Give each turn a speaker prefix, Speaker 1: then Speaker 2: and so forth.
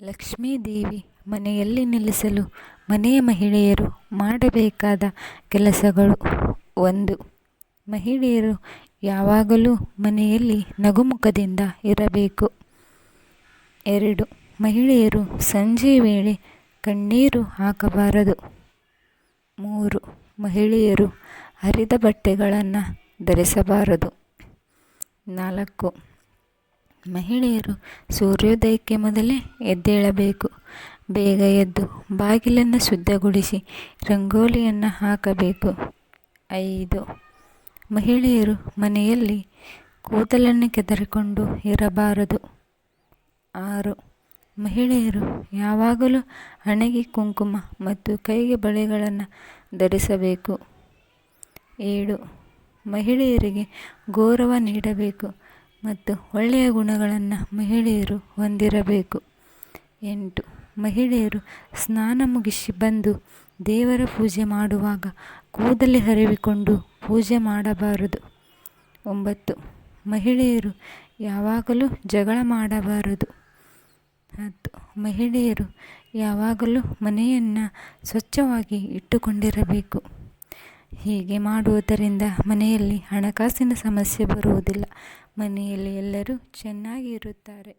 Speaker 1: ಲಕ್ಷ್ಮೀದೇವಿ ಮನೆಯಲ್ಲಿ ನೆಲೆಸಲು ಮನೆಯ ಮಹಿಳೆಯರು ಮಾಡಬೇಕಾದ ಕೆಲಸಗಳು. 1. ಮಹಿಳೆಯರು ಯಾವಾಗಲೂ ಮನೆಯಲ್ಲಿ ನಗುಮುಖದಿಂದ ಇರಬೇಕು. 2. ಮಹಿಳೆಯರು ಸಂಜೆ ವೇಳೆ ಕಣ್ಣೀರು ಹಾಕಬಾರದು. 3. ಮಹಿಳೆಯರು ಹರಿದ ಬಟ್ಟೆಗಳನ್ನು ಧರಿಸಬಾರದು. 4. ಮಹಿಳೆಯರು ಸೂರ್ಯೋದಯಕ್ಕೆ ಮೊದಲೇ ಎದ್ದೇಳಬೇಕು. ಬೇಗ ಎದ್ದು ಬಾಗಿಲನ್ನು ಶುದ್ಧಗೊಳಿಸಿ ರಂಗೋಲಿಯನ್ನು ಹಾಕಬೇಕು. 5. ಮಹಿಳೆಯರು ಮನೆಯಲ್ಲಿ ಕೂದಲನ್ನು ಕೆದರಿಕೊಂಡು ಇರಬಾರದು. 6. ಮಹಿಳೆಯರು ಯಾವಾಗಲೂ ಹಣೆಗೆ ಕುಂಕುಮ ಮತ್ತು ಕೈಗೆ ಬಳೆಗಳನ್ನು ಧರಿಸಬೇಕು. 7. ಮಹಿಳೆಯರಿಗೆ ಗೌರವ ನೀಡಬೇಕು ಮತ್ತು ಒಳ್ಳೆಯ ಗುಣಗಳನ್ನು ಮಹಿಳೆಯರು ಹೊಂದಿರಬೇಕು. 8. ಮಹಿಳೆಯರು ಸ್ನಾನ ಮುಗಿಸಿ ಬಂದು ದೇವರ ಪೂಜೆ ಮಾಡುವಾಗ ಕೂದಲು ಹರಿವಿಕೊಂಡು ಪೂಜೆ ಮಾಡಬಾರದು. 9. ಮಹಿಳೆಯರು ಯಾವಾಗಲೂ ಜಗಳ ಮಾಡಬಾರದು. 10. ಮಹಿಳೆಯರು ಯಾವಾಗಲೂ ಮನೆಯನ್ನು ಸ್ವಚ್ಛವಾಗಿ ಇಟ್ಟುಕೊಂಡಿರಬೇಕು. ಹೀಗೆ ಮಾಡುವುದರಿಂದ ಮನೆಯಲ್ಲಿ ಹಣಕಾಸಿನ ಸಮಸ್ಯೆ ಬರುವುದಿಲ್ಲ. ಮನೆಯಲ್ಲಿ ಎಲ್ಲರೂ ಚೆನ್ನಾಗಿ ಇರುತ್ತಾರೆ.